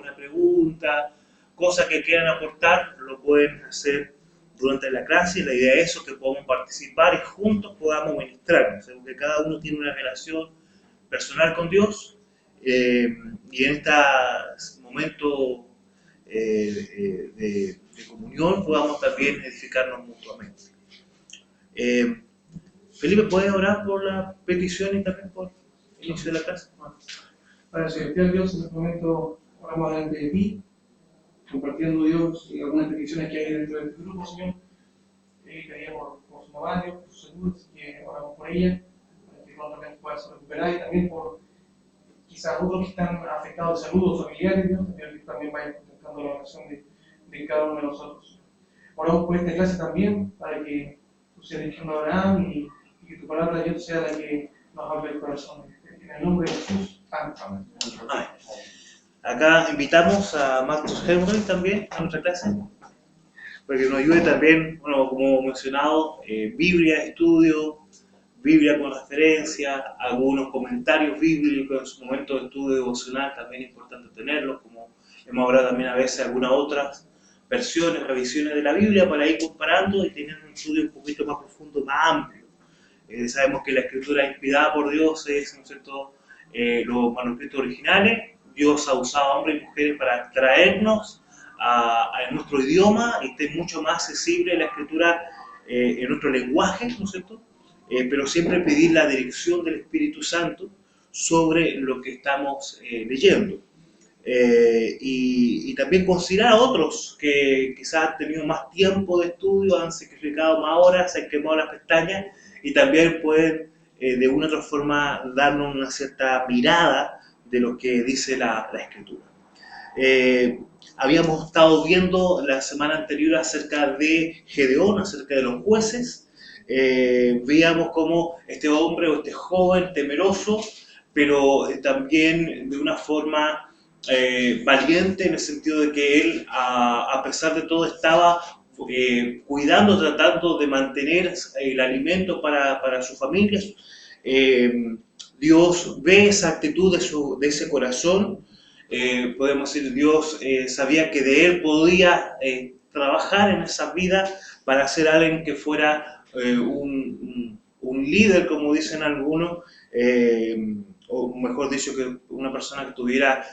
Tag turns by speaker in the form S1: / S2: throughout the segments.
S1: alguna pregunta, cosas que quieran aportar, lo pueden hacer durante la clase. La idea es eso, que podamos participar y juntos podamos ministrar, o sea, porque cada uno tiene una relación personal con Dios, y en este momento de comunión podamos también edificarnos mutuamente. Felipe, ¿puedes orar por la petición y también por el inicio de la clase?
S2: Padre celestial, Dios, en este momento oramos delante de ti, compartiendo, Dios, algunas peticiones que hay dentro de este grupo, Señor. Pedíamos por su mamá, Dios, por su salud, así que oramos por ella, para que prontamente pueda ser recuperada, y también por quizás otros que están afectados de salud o familiares, Dios, que también vayan contestando la oración de cada uno de nosotros. Oramos por esta clase también, para que tú seas dirigiendo a Abraham y que tu palabra, Dios, sea la que nos hable el corazón. En el nombre de Jesús, amén.
S1: Amén. Acá invitamos a Marcus Henry también a nuestra clase, para que nos ayude también, bueno, como mencionado, Biblia, estudio, Biblia con referencia, algunos comentarios bíblicos en su momento de estudio devocional, también es importante tenerlos, como hemos hablado también a veces algunas otras versiones, revisiones de la Biblia, para ir comparando y tener un estudio un poquito más profundo, más amplio. Sabemos que la escritura inspirada por Dios es, ¿no es cierto?, los manuscritos originales. Dios ha usado a hombres y mujeres para traernos a nuestro idioma, y esté mucho más accesible la escritura en nuestro lenguaje, ¿no es cierto? Pero siempre pedir la dirección del Espíritu Santo sobre lo que estamos leyendo. Y también considerar a otros que quizás han tenido más tiempo de estudio, han sacrificado más horas, se han quemado las pestañas, y también pueden de una u otra forma darnos una cierta mirada de lo que dice la Escritura. Habíamos estado viendo la semana anterior acerca de Gedeón, acerca de los jueces. Veíamos cómo este hombre o este joven temeroso, pero también de una forma valiente, en el sentido de que él, a pesar de todo, estaba cuidando, tratando de mantener el alimento para su familia. Dios ve esa actitud de ese corazón. Podemos decir, Dios sabía que de él podía trabajar en esa vida para ser alguien que fuera un líder, como dicen algunos, o mejor dicho, que una persona que estuviera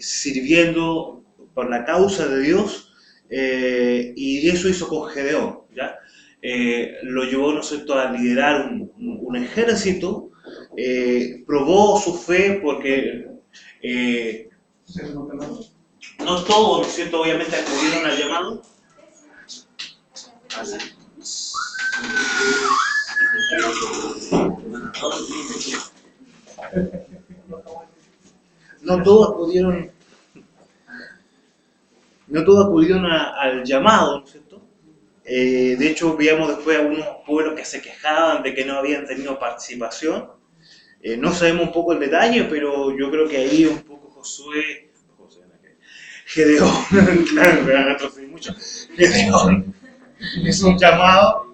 S1: sirviendo por la causa de Dios, y eso hizo con Gedeón, ¿ya? Lo llevó, ¿no es cierto?, a liderar un ejército, probó su fe porque no todos, ¿no es cierto?, obviamente acudieron al llamado. No todos acudieron al llamado, ¿no es cierto? De hecho, veíamos después algunos pueblos que se quejaban de que no habían tenido participación. No sabemos un poco el detalle, pero yo creo que ahí un poco Gedeón, claro, mucho. Gedeón es un llamado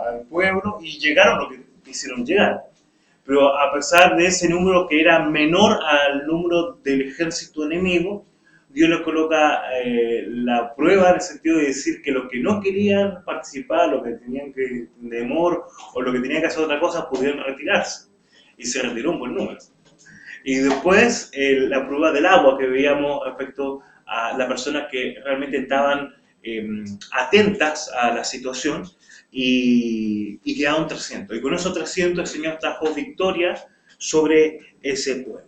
S1: al pueblo, y llegaron lo que quisieron llegar. Pero a pesar de ese número que era menor al número del ejército enemigo, Dios les coloca la prueba, en el sentido de decir que los que no querían participar, los que tenían temor o los que tenían que hacer otra cosa, pudieron retirarse. Y se retiró un buen número. Y después la prueba del agua que veíamos respecto a las personas que realmente estaban atentas a la situación, y quedaron 300. Y con esos 300 el Señor trajo victoria sobre ese pueblo.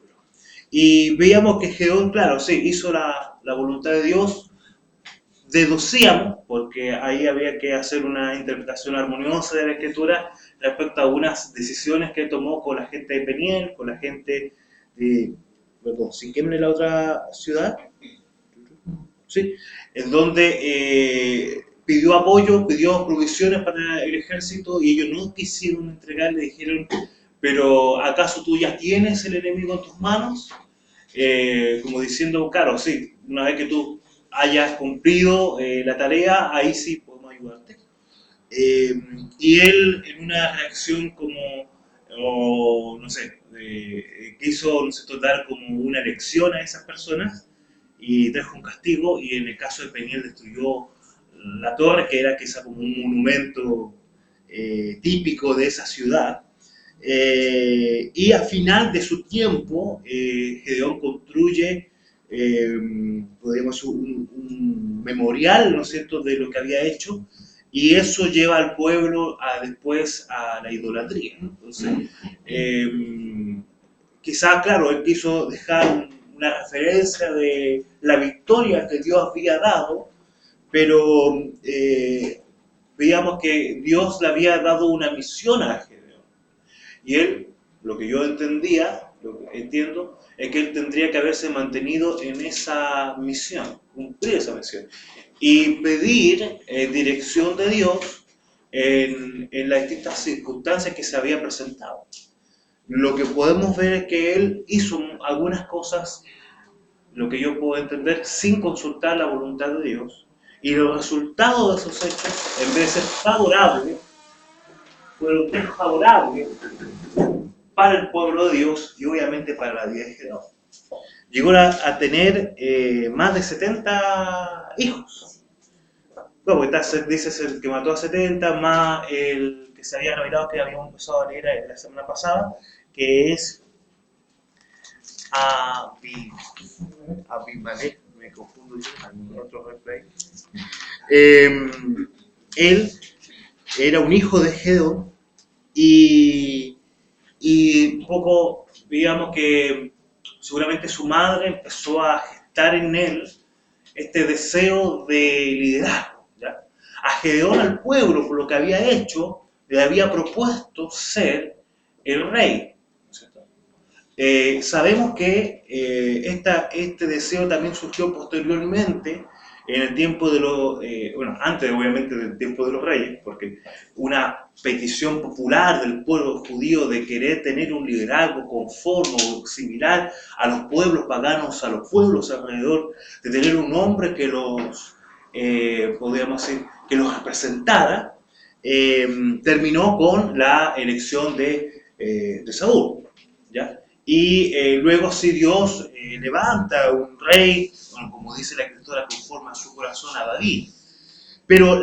S1: Y veíamos que Gedeón, claro, sí, hizo la voluntad de Dios. Deducíamos, porque ahí había que hacer una interpretación armoniosa de la Escritura respecto a algunas decisiones que tomó con la gente de Peniel, con la gente de, perdón, Siquem, en la otra ciudad, ¿sí?, en donde pidió apoyo, pidió provisiones para el ejército, y ellos no quisieron entregarle. Dijeron, pero ¿acaso tú ya tienes el enemigo en tus manos? Como diciendo, claro, sí, una vez que tú hayas cumplido la tarea, ahí sí podemos ayudarte. Y él, en una reacción como o no sé, quiso, no sé, dar como una lección a esas personas y trajo un castigo, y en el caso de Peniel destruyó la torre, que era quizá como un monumento típico de esa ciudad. Y al final de su tiempo, Gedeón construye, podríamos decir, un memorial, ¿no es cierto?, de lo que había hecho, y eso lleva al pueblo después a la idolatría, ¿no? Entonces, quizá, claro, él quiso dejar una referencia de la victoria que Dios había dado, pero veíamos que Dios le había dado una misión a Gedeón. Y él, lo que yo entendía, lo que entiendo, es que él tendría que haberse mantenido en esa misión, cumplir esa misión, y pedir dirección de Dios en las distintas circunstancias que se había presentado. Lo que podemos ver es que él hizo algunas cosas, lo que yo puedo entender, sin consultar la voluntad de Dios, y los resultados de esos hechos, en vez de ser favorables, fueron desfavorables para el pueblo de Dios y obviamente para la vida de Gedeón. Llegó a tener más de 70 hijos. Bueno, dice el que mató a 70, más el que se había revelado, que habíamos empezado a leer la semana pasada, que es Abimelech, me confundo yo, en otro replay. Él era un hijo de Gedeón, y un poco, digamos que seguramente su madre empezó a gestar en él este deseo de liderazgo, ¿ya? A Gedeón, al pueblo, por lo que había hecho, le había propuesto ser el rey, ¿no es cierto? Sabemos que este deseo también surgió posteriormente, en el tiempo de los, bueno, antes obviamente del tiempo de los reyes, porque una petición popular del pueblo judío de querer tener un liderazgo conforme o similar a los pueblos paganos, a los pueblos alrededor, de tener un hombre que los, podríamos decir, que los representara, terminó con la elección de Saúl, ¿ya? Y luego si Dios levanta un rey, bueno, como dice la escritura, conforme a su corazón a David. Pero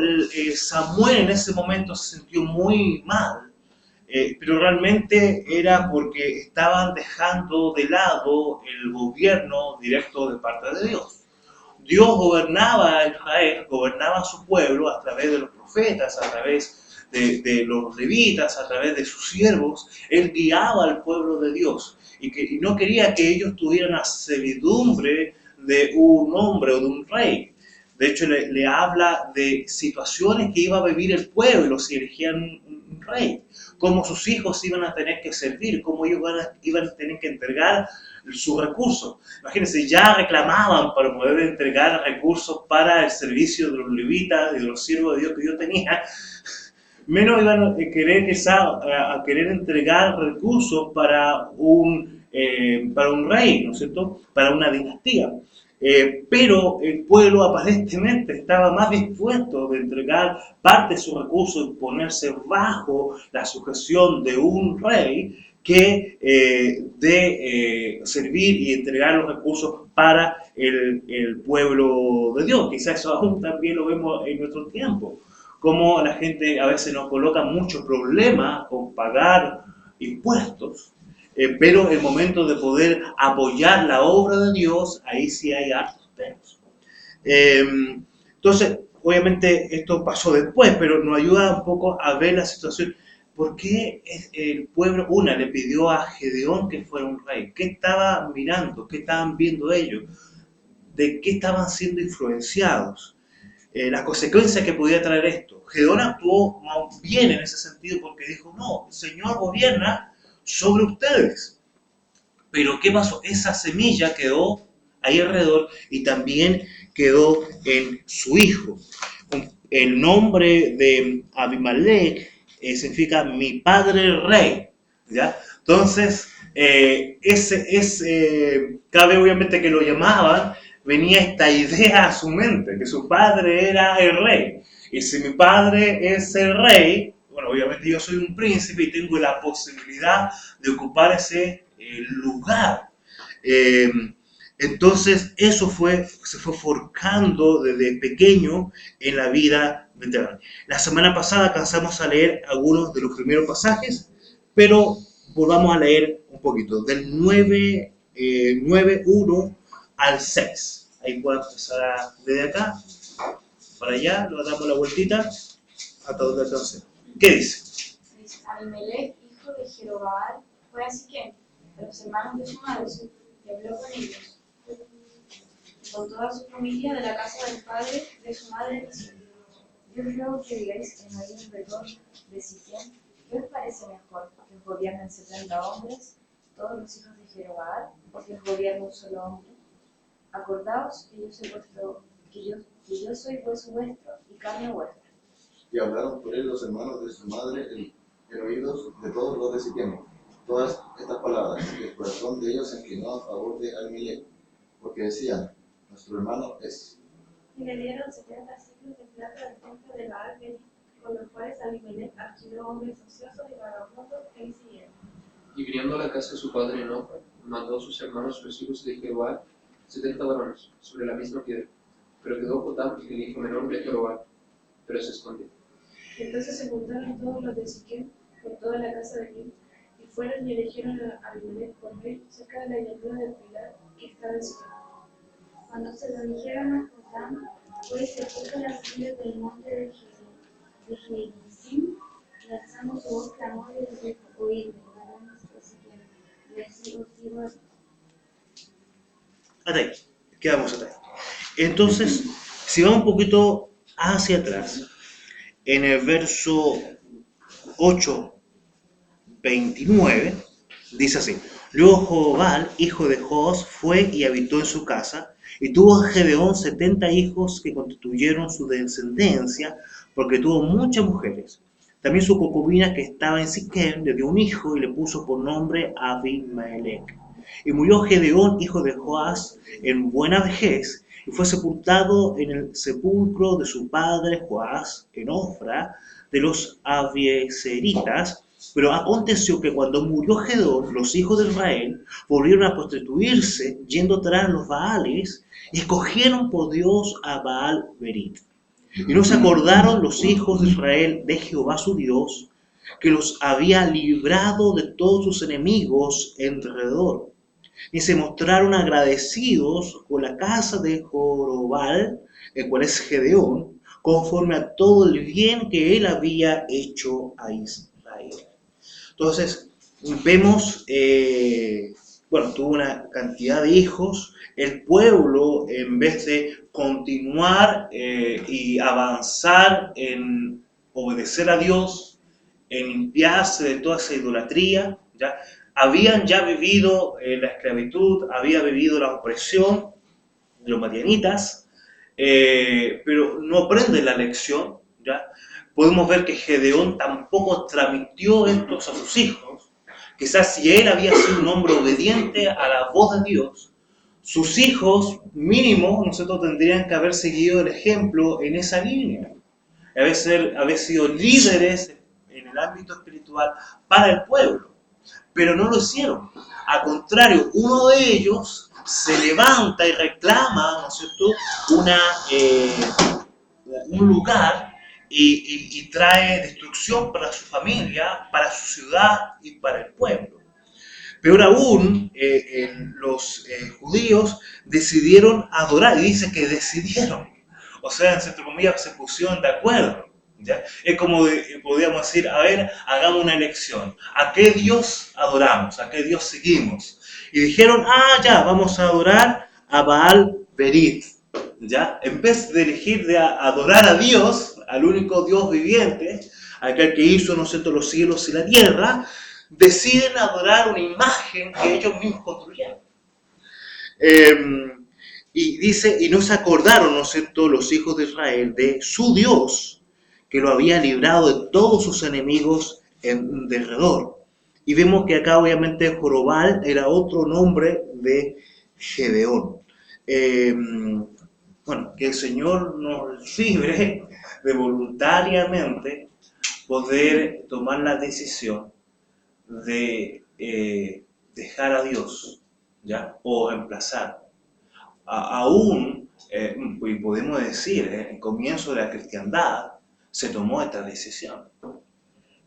S1: Samuel en ese momento se sintió muy mal, pero realmente era porque estaban dejando de lado el gobierno directo de parte de Dios. Dios gobernaba a Israel, gobernaba a su pueblo a través de los profetas, a través de los levitas, a través de sus siervos. Él guiaba al pueblo de Dios y no quería que ellos tuvieran la servidumbre de un hombre o de un rey. De hecho, le habla de situaciones que iba a vivir el pueblo si elegían un rey, cómo sus hijos iban a tener que servir, cómo ellos iban a tener que entregar sus recursos. Imagínense, ya reclamaban para poder entregar recursos para el servicio de los levitas y de los siervos de Dios que Dios tenía, menos iban a querer entregar recursos para un rey, ¿no es cierto?, para una dinastía. Pero el pueblo aparentemente estaba más dispuesto de entregar parte de sus recursos y ponerse bajo la sujeción de un rey que de servir y entregar los recursos para el pueblo de Dios. Quizás eso aún también lo vemos en nuestro tiempo, como la gente a veces nos coloca muchos problemas con pagar impuestos, pero el momento de poder apoyar la obra de Dios, ahí sí hay hartos peros. Entonces, obviamente esto pasó después, pero nos ayuda un poco a ver la situación. ¿Por qué el pueblo, le pidió a Gedeón que fuera un rey? ¿Qué estaban mirando? ¿Qué estaban viendo ellos? ¿De qué estaban siendo influenciados? Las consecuencias que podía traer esto. Gedeón actuó bien en ese sentido porque dijo, no, el Señor gobierna sobre ustedes. Pero ¿qué pasó? Esa semilla quedó ahí alrededor y también quedó en su hijo. El nombre de Abimelech significa mi padre rey, ¿ya? Entonces, cabe obviamente que lo llamaban, venía esta idea a su mente, que su padre era el rey. Y si mi padre es el rey, bueno, obviamente yo soy un príncipe y tengo la posibilidad de ocupar ese lugar. Eh, entonces, se fue forjando desde pequeño en la vida de David. La semana pasada alcanzamos a leer algunos de los primeros pasajes, pero volvamos a leer un poquito, del 9:1 al 6. Ahí podemos empezar desde acá para allá, nos damos la vueltita hasta donde alcancé. ¿Qué dice?
S3: Dice, Abimelech, hijo de Jerobaal, fue a Siquem, a los hermanos de su madre, y habló con ellos, y con toda su familia de la casa del padre de su madre, diciendo, yo ruego que digáis en oído alrededor de Siquem, ¿qué os parece mejor, que os gobiernen 70 hombres, todos los hijos de Jerobaal, o que os gobierne un solo hombre? Acordaos que yo soy vuestro y carne vuestra.
S4: Y hablaron por él los hermanos de su madre en oídos de todos los de Siquem todas estas palabras, y el corazón de ellos se inclinó a favor de Abimelech, porque decían, nuestro hermano es.
S5: Y le dieron 70 ciclos de plata del templo de Baal, con los cuales Abimelech adquirió hombres ociosos y vagabundos que le siguieron.
S6: Y viniendo a la casa de su padre en Ofra, mandó a sus hermanos los hijos de Jeroboam 70 varones sobre la misma piedra. Pero quedó Jotam, el hijo menor de Jeroboam, pero se escondió.
S5: Entonces se juntaron todos los de Siquem con toda la casa de Gil, y fueron y eligieron a Abimelech por rey cerca de la llanura del Pilar que estaba en Siquem. Cuando se lo dijeron a Jotam, fue y se puso a las orillas del monte de Gerizim, y alzando su voz clamó y les dijo, oídme, varones de Siquem, os digo
S1: Hasta ahí, quedamos hasta ahí. Entonces, si vamos un poquito hacia atrás, en el verso 8:29, dice así: luego Jobal, hijo de Joas, fue y habitó en su casa, y tuvo Gedeón 70 hijos que constituyeron su descendencia, porque tuvo muchas mujeres. También su concubina que estaba en Siquem le dio un hijo y le puso por nombre Abimelech. Y murió Gedeón, hijo de Joas, en buena vejez, y fue sepultado en el sepulcro de su padre Joas, en Ofra, de los Abiezeritas. Pero aconteció que cuando murió Gedeón, los hijos de Israel volvieron a prostituirse, yendo tras los Baales, y escogieron por Dios a Baal Berit. Y no se acordaron los hijos de Israel de Jehová su Dios, que los había librado de todos sus enemigos en derredor, ni se mostraron agradecidos con la casa de Jorobal, el cual es Gedeón, conforme a todo el bien que él había hecho a Israel. Entonces, vemos, tuvo una cantidad de hijos. El pueblo, en vez de continuar y avanzar en obedecer a Dios, en limpiarse de toda esa idolatría, ¿ya? Habían ya vivido la esclavitud, había vivido la opresión de los madianitas, pero no aprenden la lección, ¿ya? Podemos ver que Gedeón tampoco transmitió esto a sus hijos. Quizás si él había sido un hombre obediente a la voz de Dios, sus hijos, mínimo, nosotros tendrían que haber seguido el ejemplo en esa línea. Haber sido líderes en el ámbito espiritual para el pueblo. Pero no lo hicieron. Al contrario, uno de ellos se levanta y reclama, ¿no es cierto?, un lugar y trae destrucción para su familia, para su ciudad y para el pueblo. Peor aún, los judíos decidieron adorar, y dice que decidieron, o sea, en cierta comillas se pusieron de acuerdo, ¿ya? Es como podríamos decir, a ver, hagamos una elección, ¿a qué Dios adoramos? ¿A qué Dios seguimos? Y dijeron, ya, vamos a adorar a Baal Berit, ¿ya? En vez de elegir de adorar a Dios, al único Dios viviente, aquel que hizo, ¿no es cierto?, los cielos y la tierra, deciden adorar una imagen que ellos mismos construyeron. Y dice, y no se acordaron, ¿no es cierto?, los hijos de Israel de su Dios, que lo había librado de todos sus enemigos en derredor. Y vemos que acá obviamente Jorobal era otro nombre de Gedeón. Que el Señor nos libre de voluntariamente poder tomar la decisión de dejar a Dios, ¿ya? O reemplazar. Aún, podemos decir, en el comienzo de la cristiandad, se tomó esta decisión.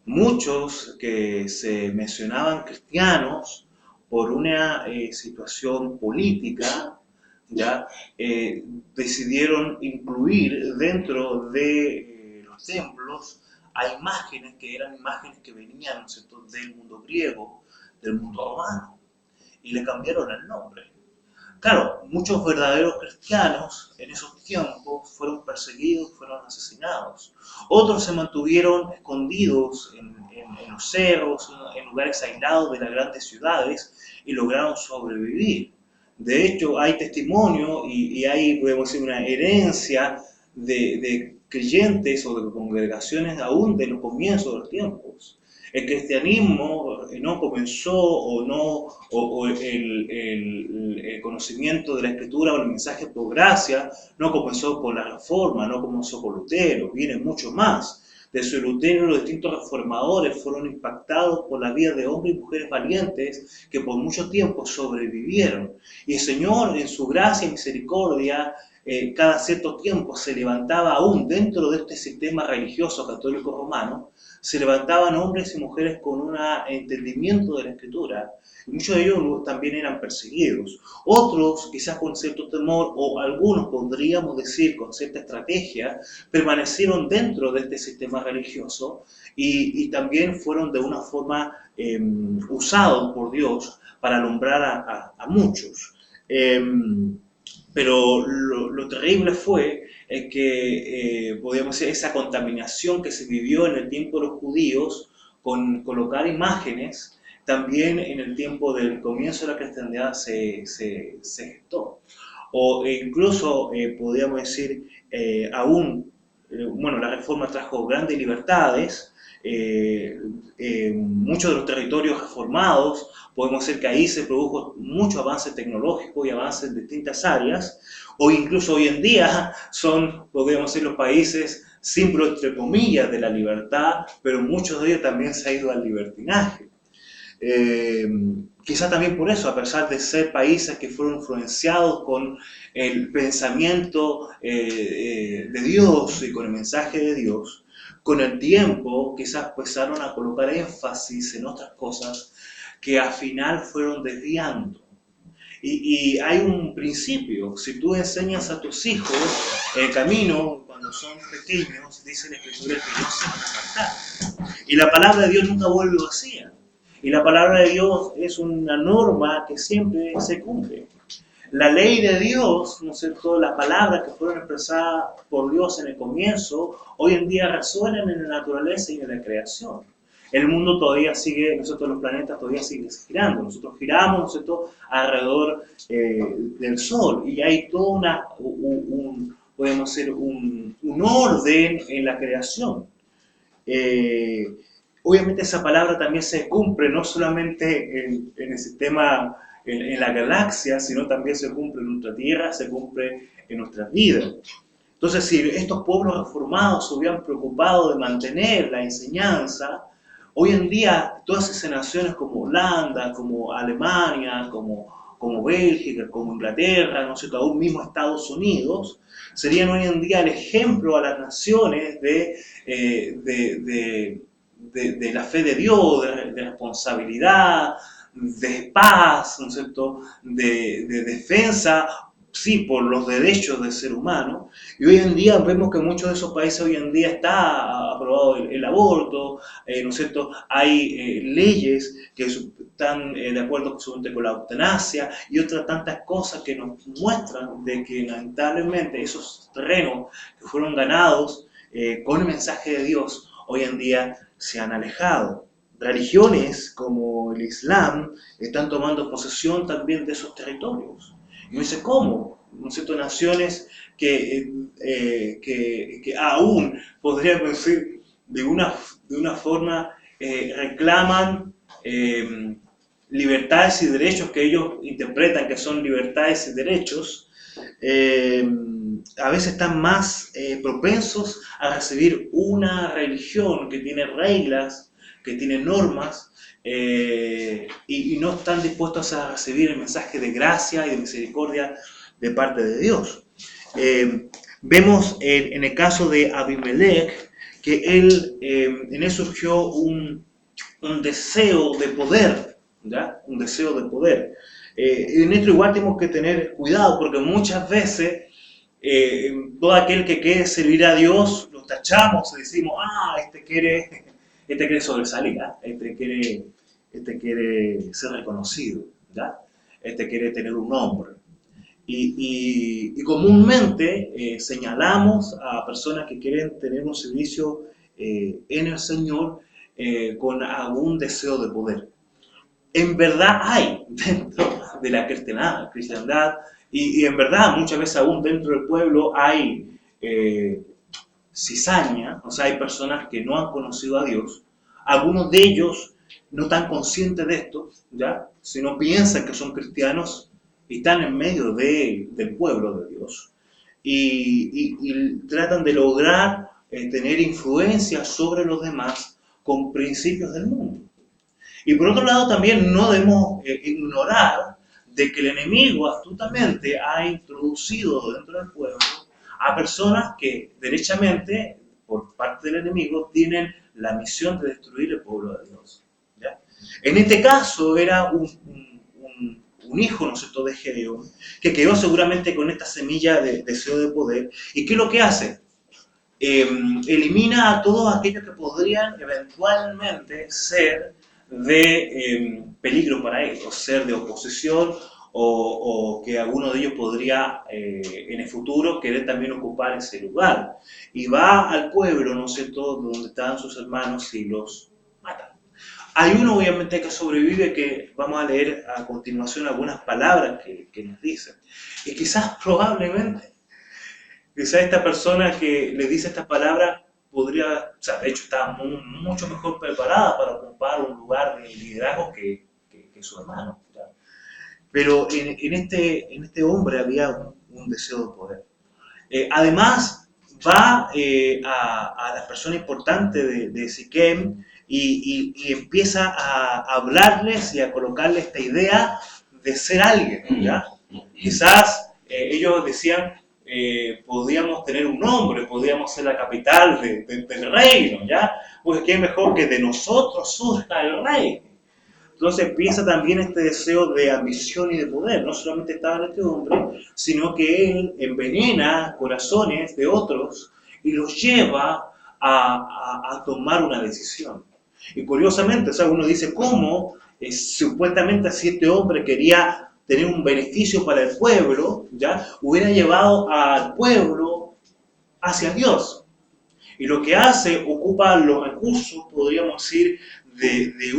S1: Muchos que se mencionaban cristianos por una situación política, ¿ya? Decidieron incluir dentro de los templos a imágenes que eran imágenes que venían, ¿no es cierto?, del mundo griego, del mundo romano, y le cambiaron el nombre. Claro, muchos verdaderos cristianos en esos tiempos fueron perseguidos, fueron asesinados. Otros se mantuvieron escondidos en los cerros, en lugares aislados de las grandes ciudades y lograron sobrevivir. De hecho, hay testimonio y hay, podemos decir, una herencia de creyentes o de congregaciones aún de los comienzos de los tiempos. El cristianismo no comenzó o el conocimiento de la Escritura o el mensaje por gracia no comenzó por la Reforma, no comenzó por Lutero, viene mucho más. Desde Lutero los distintos reformadores fueron impactados por la vida de hombres y mujeres valientes que por mucho tiempo sobrevivieron. Y el Señor, en su gracia y misericordia, cada cierto tiempo se levantaba aún dentro de este sistema religioso católico romano, se levantaban hombres y mujeres con un entendimiento de la Escritura, y muchos de ellos también eran perseguidos. Otros, quizás con cierto temor, o algunos podríamos decir con cierta estrategia, permanecieron dentro de este sistema religioso y también fueron de una forma usados por Dios para alumbrar a muchos. Pero lo terrible fue que, podríamos decir, esa contaminación que se vivió en el tiempo de los judíos con colocar imágenes, también en el tiempo del comienzo de la cristiandad se gestó. O incluso, podríamos decir, bueno, la Reforma trajo grandes libertades. Muchos de los territorios reformados, podemos decir que ahí se produjo mucho avance tecnológico y avance en distintas áreas, o incluso hoy en día son, podríamos decir, los países símbolo, entre comillas, de la libertad, pero muchos de ellos también se han ido al libertinaje. Quizá también por eso, a pesar de ser países que fueron influenciados con el pensamiento de Dios y con el mensaje de Dios, con el tiempo quizás empezaron a colocar énfasis en otras cosas que al final fueron desviando. Y hay un principio: si tú enseñas a tus hijos el camino cuando son pequeños, dice la Escritura que Dios se van a apartar. Y la palabra de Dios nunca vuelve vacía. Y la palabra de Dios es una norma que siempre se cumple. La ley de Dios, ¿no es cierto?, las palabras que fueron expresadas por Dios en el comienzo, hoy en día resuenan en la naturaleza y en la creación. El mundo todavía sigue, nosotros los planetas todavía siguen girando, nosotros giramos, ¿no es cierto?, alrededor del Sol, y hay todo podemos decir, un orden en la creación. Obviamente esa palabra también se cumple no solamente en el sistema, en la galaxia, sino también se cumple en nuestra Tierra, se cumple en nuestras vidas. Entonces, si estos pueblos reformados se hubieran preocupado de mantener la enseñanza, hoy en día todas esas naciones como Holanda, como Alemania, como Bélgica, como Inglaterra, ¿no es cierto?, aún mismo Estados Unidos, serían hoy en día el ejemplo a las naciones de la fe de Dios, de responsabilidad, de paz, ¿no es cierto?, de defensa, sí, por los derechos del ser humano. Y hoy en día vemos que en muchos de esos países hoy en día está aprobado el aborto, ¿no es cierto? Hay leyes que están de acuerdo con la eutanasia y otras tantas cosas que nos muestran de que lamentablemente esos terrenos que fueron ganados con el mensaje de Dios hoy en día se han alejado. Religiones como el Islam están tomando posesión también de esos territorios. Y uno dice, ¿cómo? ¿No es cierto? Naciones que aún, podríamos decir, de una forma reclaman libertades y derechos que ellos interpretan que son libertades y derechos, a veces están más propensos a recibir una religión que tiene reglas, que tiene normas, y no están dispuestos a recibir el mensaje de gracia y de misericordia de parte de Dios. Vemos en el caso de Abimelech que en él surgió un deseo de poder, ¿ya? Un deseo de poder. En esto igual tenemos que tener cuidado porque muchas veces todo aquel que quiere servir a Dios lo tachamos y decimos, este quiere sobresalir, ¿ah? Este quiere ser reconocido, ¿ya? Este quiere tener un nombre. Y comúnmente señalamos a personas que quieren tener un servicio en el Señor con algún deseo de poder. En verdad hay dentro de la cristiandad y en verdad muchas veces aún dentro del pueblo hay cizaña, o sea, hay personas que no han conocido a Dios. Algunos de ellos no están conscientes de esto, ¿ya? Sino piensan que son cristianos y están en medio del pueblo de Dios. Y tratan de lograr tener influencia sobre los demás con principios del mundo. Y por otro lado también no debemos ignorar de que el enemigo astutamente ha introducido dentro del pueblo a personas que derechamente, por parte del enemigo, tienen la misión de destruir el pueblo de Dios, ¿ya? En este caso era un hijo, ¿no es cierto?, de Gedeón, que quedó seguramente con esta semilla de deseo de poder. ¿Y qué es lo que hace? Elimina a todos aquellos que podrían eventualmente ser de peligro para él, o ser de oposición, o que alguno de ellos podría en el futuro querer también ocupar ese lugar. Y va al pueblo, ¿no es cierto?, donde estaban sus hermanos y los mata. Hay uno obviamente que sobrevive, que vamos a leer a continuación algunas palabras que nos dicen. Y quizás probablemente esta persona que le dice estas palabras podría, o sea, de hecho estaba mucho mejor preparada para ocupar un lugar de liderazgo que su hermano, ¿ya? Pero en este hombre había un deseo de poder. Además, va a las personas importantes de Siquem y empieza a hablarles y a colocarles esta idea de ser alguien, ¿ya? Quizás ellos decían, podíamos tener un nombre, podíamos ser la capital del reino, ¿ya? Pues qué mejor que de nosotros surja el rey. Entonces empieza también este deseo de ambición y de poder. No solamente estaba en este hombre, sino que él envenena corazones de otros y los lleva a tomar una decisión. Y curiosamente, o sea, uno dice, ¿cómo supuestamente si este hombre quería tener un beneficio para el pueblo, ¿ya?, hubiera llevado al pueblo hacia Dios? Y lo que hace, ocupa los recursos, podríamos decir, de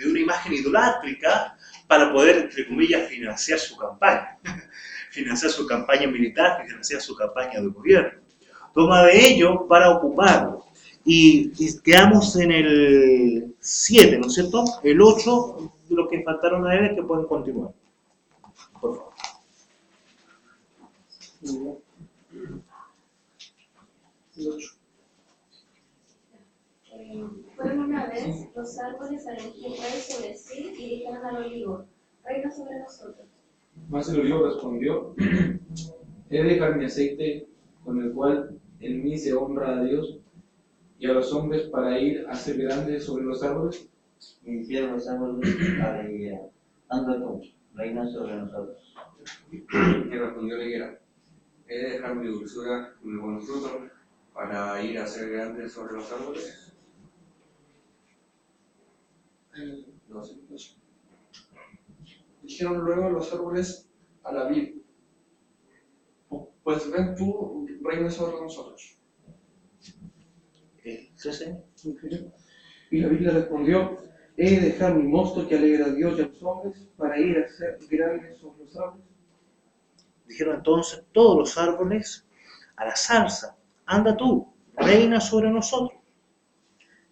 S1: una imagen idolátrica para poder, entre comillas, financiar su campaña. Financiar su campaña militar, financiar su campaña de gobierno. Toma de ello para ocuparlo. Y quedamos en el 7, ¿no es cierto? El 8, de los que faltaron a él es que pueden continuar. Por favor.
S5: Fueron una vez los árboles a elegir rey sobre sí y dijeron al olivo, reina sobre nosotros.
S2: Mas el olivo respondió, he de dejar mi aceite con el cual en mí se honra a Dios y a los hombres para ir a ser grandes sobre los árboles.
S7: Y hicieron los árboles a la higuera, anda tú, reina sobre nosotros.
S8: Y respondió la higuera, he de dejar mi dulzura y mi buen fruto para ir a ser grande sobre los árboles. No sé.
S2: Dijeron luego los árboles a la vid, pues ven tú, reina sobre nosotros. Y la vid le respondió, he de dejar mi mosto que alegra a Dios y a los hombres para ir a ser grandes sobre los árboles.
S1: Dijeron entonces todos los árboles a la zarza, anda tú, reina sobre nosotros.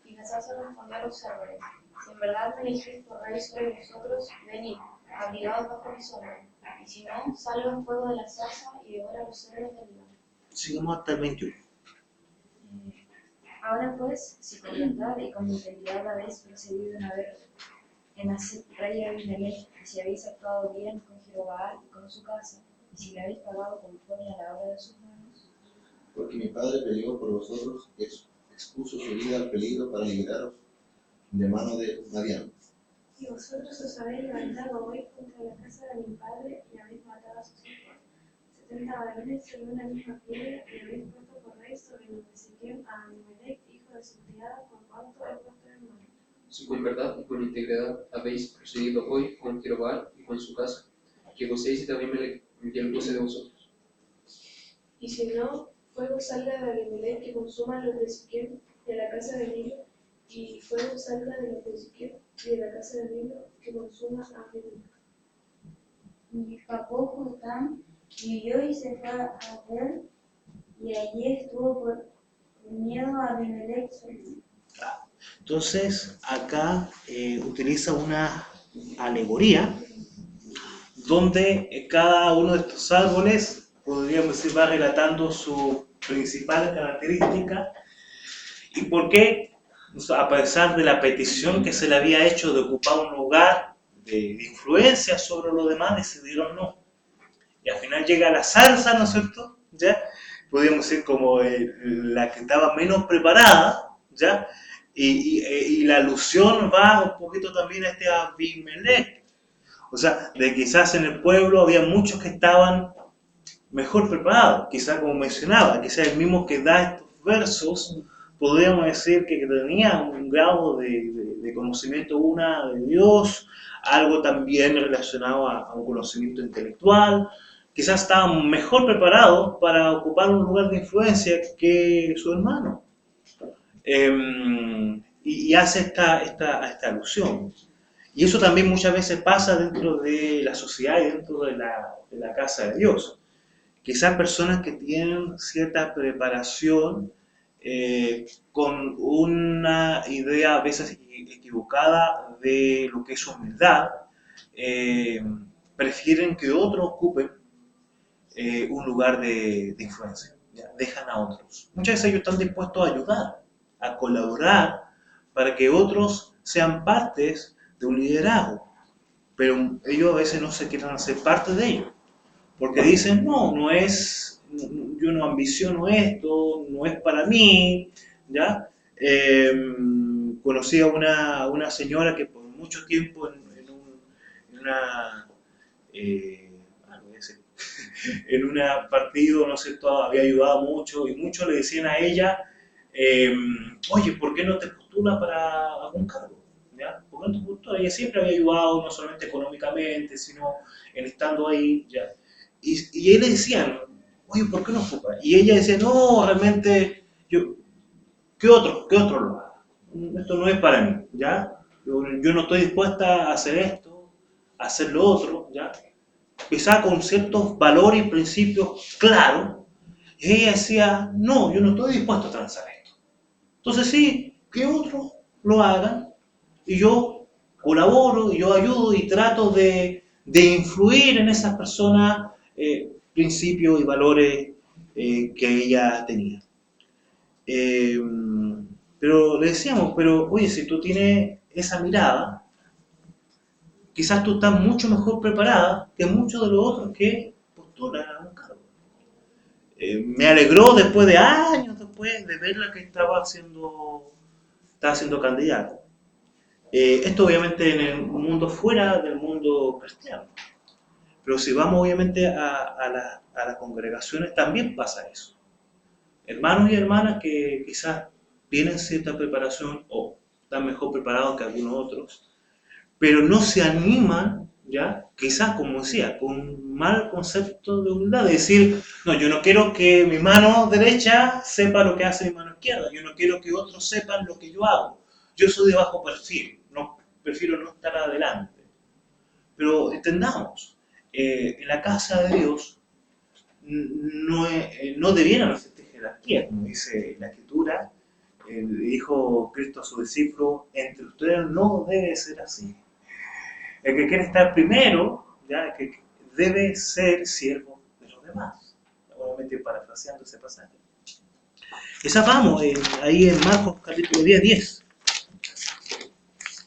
S3: Y la zarza respondió a los árboles, si en verdad me elegís por rey sobre vosotros, venid, abrigados bajo mi sombra. y si no, salga un fuego de la zarza y devora los cerdos del lugar.
S1: Sigamos hasta el 21.
S3: Ahora pues, si con verdad y con integridad habéis procedido en hacer rey a Abimelech, y si habéis actuado bien con Jeroboam y con su casa, y si le habéis pagado conforme a la obra de sus manos,
S4: Porque mi padre peleó por vosotros, expuso su vida al peligro para liberaros de mano de Madián.
S5: Y vosotros os habéis levantado hoy contra la casa de mi padre y habéis matado a sus hijos, 70 varones según la misma piedra, y habéis puesto por rey sobre los de Siquem a Abimelech, hijo de su criada, por cuanto he puesto en mano.
S6: Si con verdad y con integridad habéis procedido hoy con Jeroboam y con su casa, que gocéis de Abimelech y él goce de vosotros.
S5: Y si no, fuego salga de Abimelech que consuma a los de Siquem y a la casa de Milo, y fuego salga de los de Siquem y de la casa de Milo que consuma a Abimelech.
S3: y escapó Jotam, y huyó y se fue a Abel, y allí estuvo por miedo a Abimelech su hermano.
S1: Entonces, acá utiliza una alegoría donde cada uno de estos árboles, podríamos decir, va relatando su principal característica y por qué, a pesar de la petición que se le había hecho de ocupar un lugar de influencia sobre los demás, decidieron no. Y al final llega la zarza, ¿no es cierto? ¿Ya? Podríamos decir como la que estaba menos preparada, ¿ya? Y la alusión va un poquito también a este Abimelech. O sea, de quizás en el pueblo había muchos que estaban mejor preparados, quizás como mencionaba, quizás el mismo que da estos versos, podríamos decir que tenía un grado de conocimiento de Dios, algo también relacionado a un conocimiento intelectual, quizás estaban mejor preparados para ocupar un lugar de influencia que su hermano. Y hace esta alusión. Y eso también muchas veces pasa dentro de la sociedad y dentro de la casa de Dios. Quizás personas que tienen cierta preparación con una idea a veces equivocada de lo que es humildad, prefieren que otros ocupen un lugar de influencia, ¿ya? Dejan a otros. Muchas veces ellos están dispuestos a ayudar, a colaborar para que otros sean partes de un liderazgo, pero ellos a veces no se quieren hacer parte de ello, porque dicen, no es, yo no ambiciono esto, no es para mí, ¿ya? Conocí a una señora que por mucho tiempo en una... en un partido, no sé, había ayudado mucho y muchos le decían a ella, oye, ¿por qué no te postulas para algún cargo? ¿Ya? ¿Por qué no te postulas? Ella siempre había ayudado, no solamente económicamente, sino en estando ahí, ¿ya? Y él le decían, oye, ¿por qué no ocupa? Y ella decía, no, realmente, ¿qué otro lo haga? Esto no es para mí, ¿ya? Yo no estoy dispuesta a hacer esto, a hacer lo otro, ¿ya? Quizá con ciertos valores y principios claros, y ella decía, no, yo no estoy dispuesto a transar esto. Entonces sí, que otros lo hagan, y yo colaboro, y yo ayudo, y trato de influir en esas personas principios y valores que ella tenía. Pero le decíamos, pero oye, si tú tienes esa mirada, quizás tú estás mucho mejor preparada que muchos de los otros que postulan a un cargo. Me alegró después de años después de verla que estaba siendo candidata. Esto obviamente en el mundo fuera del mundo cristiano. Pero si vamos obviamente a las congregaciones también pasa eso. Hermanos y hermanas que quizás tienen cierta preparación o están mejor preparados que algunos otros, pero no se animan, ¿ya? Quizás, como decía, con un mal concepto de humildad, de decir, no, yo no quiero que mi mano derecha sepa lo que hace mi mano izquierda, yo no quiero que otros sepan lo que yo hago, yo soy de bajo perfil, no, prefiero no estar adelante. Pero entendamos, en la casa de Dios no debieran existir jerarquías, como dice la Escritura, dijo Cristo a su discípulo, entre ustedes no debe ser así. El que quiere estar primero, ¿ya? El que debe ser siervo de los demás. Obviamente parafraseando ese pasaje. Esa vamos, ahí en Marcos capítulo 10.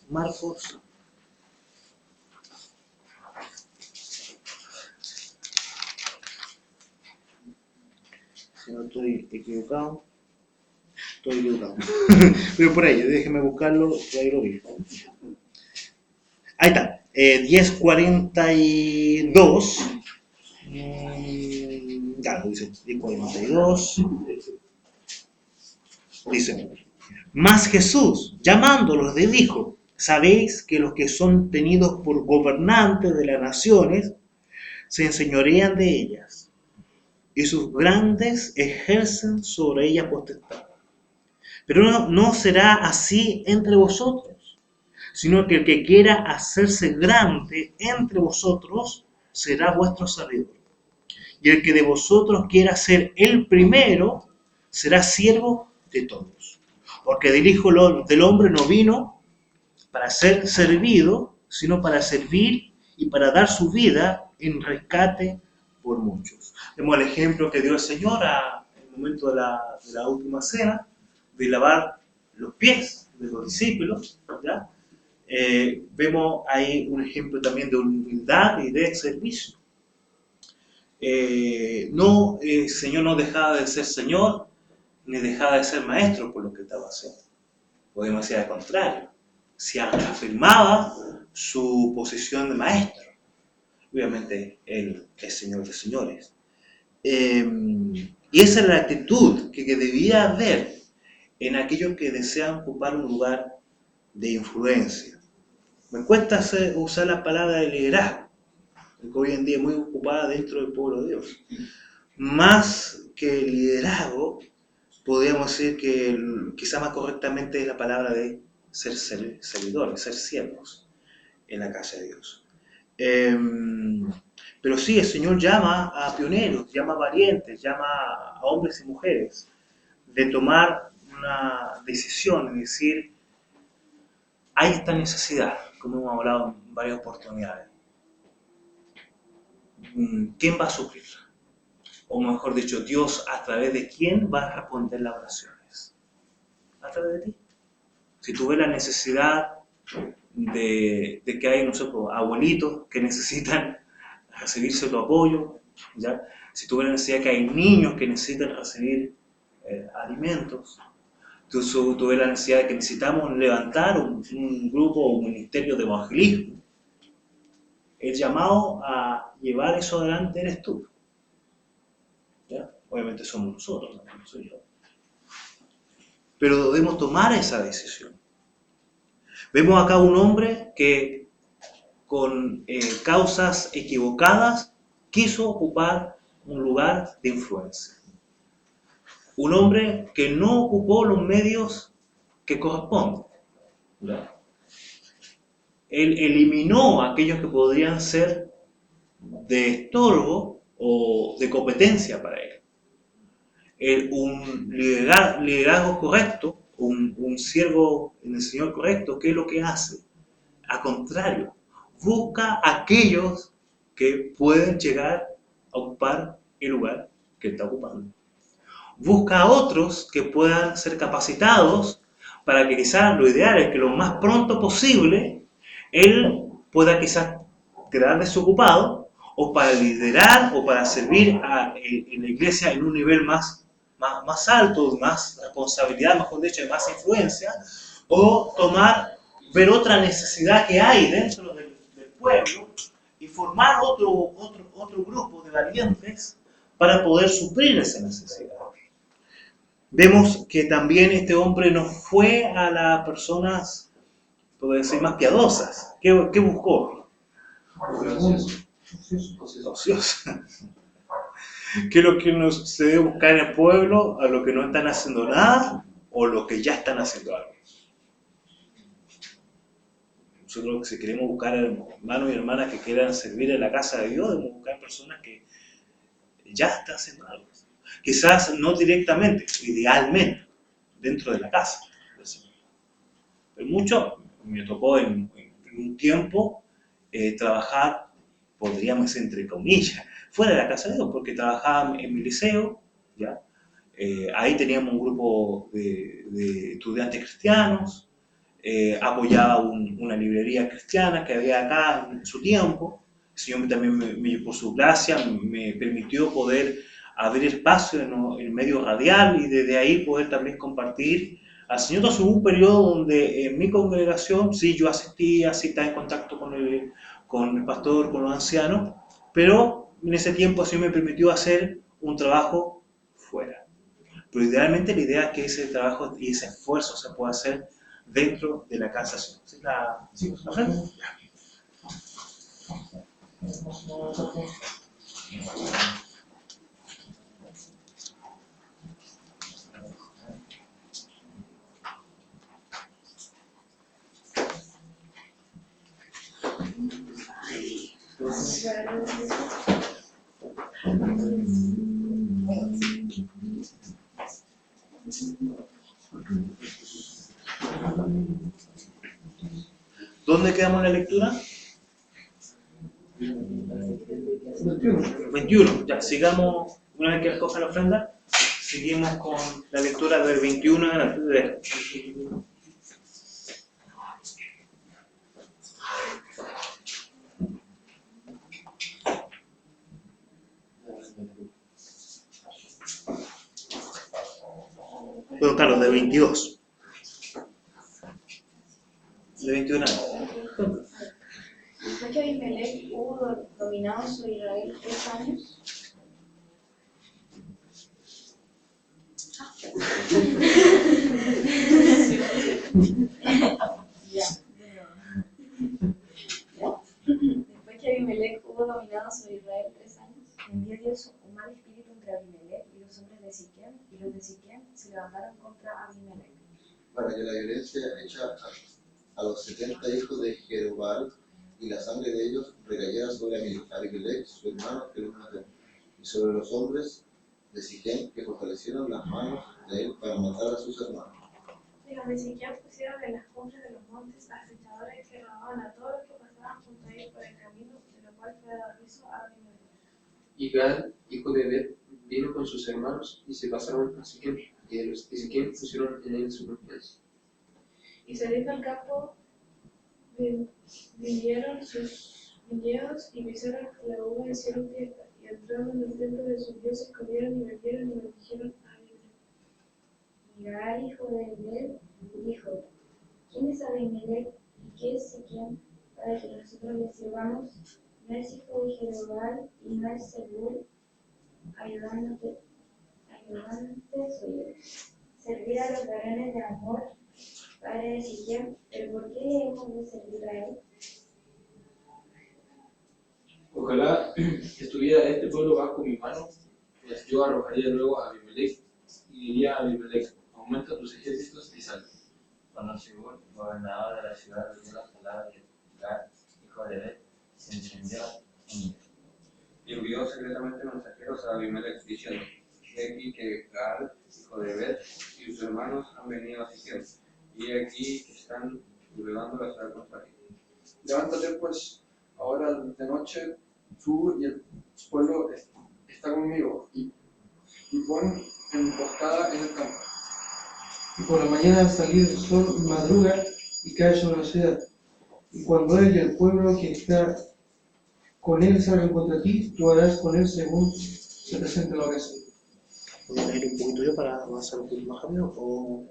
S1: Marcos. Si no estoy equivocado. Pero por ahí, déjeme buscarlo, por ahí lo vi. Ahí está, 10:42. Ya lo dice, 10:42. Dice: Mas Jesús, llamándolos, les dijo: Sabéis que los que son tenidos por gobernantes de las naciones se enseñorean de ellas, y sus grandes ejercen sobre ellas potestad. Pero no será así entre vosotros, sino que el que quiera hacerse grande entre vosotros será vuestro servidor. Y el que de vosotros quiera ser el primero será siervo de todos. Porque del Hijo del Hombre no vino para ser servido, sino para servir y para dar su vida en rescate por muchos. Vemos el ejemplo que dio el Señor en el momento de la última cena, de lavar los pies de los discípulos, ¿ya? Vemos ahí un ejemplo también de humildad y de servicio. El Señor no dejaba de ser Señor, ni dejaba de ser maestro por lo que estaba haciendo. Podemos decir al contrario, se afirmaba su posición de maestro. Obviamente, Él es Señor de señores. Y esa es la actitud que debía haber en aquellos que desean ocupar un lugar de influencia. Me cuesta usar la palabra de liderazgo, que hoy en día es muy ocupada dentro del pueblo de Dios. Más que liderazgo, podríamos decir que quizá más correctamente es la palabra de ser servidores, ser siervos en la casa de Dios. Pero sí, el Señor llama a pioneros, llama a valientes, llama a hombres y mujeres de tomar una decisión, es decir, hay esta necesidad, como hemos hablado en varias oportunidades. ¿Quién va a suplir? O mejor dicho, Dios, ¿a través de quién va a responder las oraciones? A través de ti. Si tú ves la necesidad de que hay, no sé, abuelitos que necesitan recibirse tu apoyo, ¿ya? Si tú ves la necesidad de que hay niños que necesitan recibir alimentos, tú ves la necesidad de que necesitamos levantar un grupo o un ministerio de evangelismo, el llamado a llevar eso adelante eres tú. ¿Ya? Obviamente somos nosotros, no soy yo. Pero debemos tomar esa decisión. Vemos acá un hombre que con causas equivocadas quiso ocupar un lugar de influencia. Un hombre que no ocupó los medios que corresponden, ¿verdad? Él eliminó a aquellos que podrían ser de estorbo o de competencia para él. Un liderazgo correcto, un siervo en el Señor correcto, ¿qué es lo que hace? Al contrario, busca a aquellos que pueden llegar a ocupar el lugar que está ocupando. Busca a otros que puedan ser capacitados para que quizás lo ideal es que lo más pronto posible él pueda quizás quedar desocupado o para liderar o para servir en la iglesia en un nivel más alto, más responsabilidad, mejor dicho, más influencia, o ver otra necesidad que hay dentro del pueblo y formar otro grupo de valientes para poder suplir esa necesidad. Vemos que también este hombre no fue a las personas, puedo decir, más piadosas. ¿Qué buscó? Ociosas. ¿Qué es lo que se debe buscar en el pueblo? ¿A los que no están haciendo nada o los que ya están haciendo algo? Nosotros, si queremos buscar hermanos y hermanas que quieran servir en la casa de Dios, debemos buscar personas que ya están haciendo algo. Quizás no directamente, idealmente, dentro de la casa del Señor. Pero mucho me tocó en un tiempo trabajar podríamos decir entre comillas, fuera de la casa de Dios, porque trabajaba en mi liceo, ¿ya? Ahí teníamos un grupo de estudiantes cristianos, apoyaba una librería cristiana que había acá en su tiempo. El Señor también, por su gracia, me permitió poder abrir espacio en el medio radial y desde ahí poder también compartir al Señor. Entonces hubo un periodo donde en mi congregación, sí, yo asistía, sí estaba en contacto con el pastor, con los ancianos, pero en ese tiempo el Señor me permitió hacer un trabajo fuera. Pero idealmente la idea es que ese trabajo y ese esfuerzo se pueda hacer dentro de la casa. ¿Sí? ¿La frente? ¿Dónde quedamos en la lectura? 21. Ya, sigamos, una vez que escoja la ofrenda, seguimos con la lectura del 21 en adelante. Bueno, claro, de 22. De 21 años.
S3: Después que Abimelech hubo dominado sobre Israel 3 años, Después que Abimelech hubo dominado sobre Israel 3 años, envió Dios un mal espíritu entre Abimelech y los hombres de Siquem, y los de Siquem se levantaron contra Abimelech.
S4: Para que la violencia hecha a los 70 hijos de Jerubal y la sangre de ellos recayera sobre Abimelech, su hermano, que los mató, y sobre los hombres de Siquem, que fortalecieron las manos de él para matar a sus hermanos.
S5: Y los de Siquem pusieron en las cumbres de los montes acechadores que robaban a todos los que pasaban junto a él por el camino, de lo cual fue dado aviso a Abimelech.
S6: Y Gad, hijo de Ebed, vino con sus hermanos y se pasaron a Siquem, y los de Siquem pusieron en él su confianza.
S5: Y saliendo al campo, vinieron sus viñedos y pisaron la uva y hicieron fiesta, y entraron en el templo de sus dioses, comieron y bebieron y bendijeron a Abimelech.
S3: Y Gaal, hijo de Ebed, dijo: ¿Quién es Abimelech y qué es Siquem para que nosotros le sirvamos? No es hijo de Jerubal y no es Zebul, ayudante suyo. Servir a los varones de Amor, padre de Siquem, pero ¿por qué hemos de servir a él?
S9: Ojalá estuviera este pueblo bajo mi mano, pues yo arrojaría luego a Abimelech y diría a Abimelech: aumenta tus ejércitos y sal.
S7: Cuando Zebul, gobernador de la ciudad, oyó las palabras de Gad, hijo de Ebed, se encendió en ira.
S8: Y envió secretamente mensajeros a Abimelech diciendo: he aquí que Gaal, hijo de Ebed, y sus hermanos han venido a Siquem, y he aquí que están sublevando la ciudad contra ti.
S6: Levántate pues, ahora de noche, tú y el pueblo está conmigo, y pon emboscada en el campo.
S2: Y por la mañana al salir el sol madruga y cae sobre la ciudad. Y cuando él y el pueblo que está con él salgan contra ti, tú harás con él según se presente la ocasión.
S1: ¿Voy a leer un poquito yo para avanzar un poquito más rápido o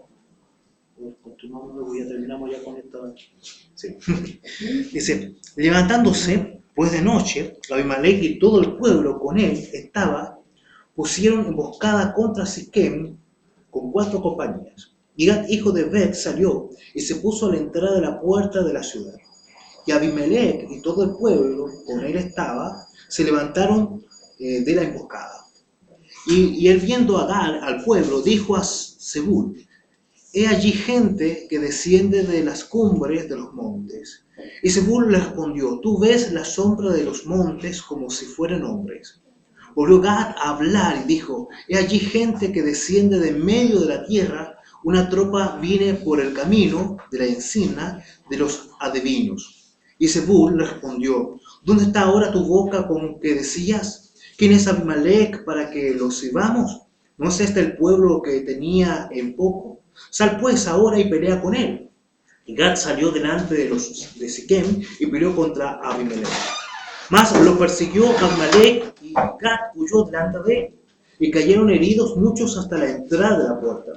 S1: continuamos luego y ya terminamos ya con esto? Sí. Dice: levantándose pues de noche, Abimelech y todo el pueblo con él pusieron emboscada contra Siquem con 4 compañías. Y Gad, hijo de Ebed, salió y se puso a la entrada de la puerta de la ciudad. Y Abimelech y todo el pueblo con él se levantaron de la emboscada. Y él, viendo a Gad, al pueblo, dijo a Zebul: he allí gente que desciende de las cumbres de los montes. Y Zebul le respondió: tú ves la sombra de los montes como si fueran hombres. Volvió Gad a hablar y dijo: he allí gente que desciende de medio de la tierra, una tropa viene por el camino de la encina de los adivinos. Y Zebul le respondió:
S10: ¿Dónde está ahora tu boca con que decías? ¿Quién es Abimelech para que lo sirvamos? ¿No es este el pueblo que tenía en poco? Sal pues ahora y pelea con él. Y Gad salió delante de los de Siquem y peleó contra Abimelech. Mas lo persiguió Abimelech y Gad huyó delante de él. Y cayeron heridos muchos hasta la entrada de la puerta.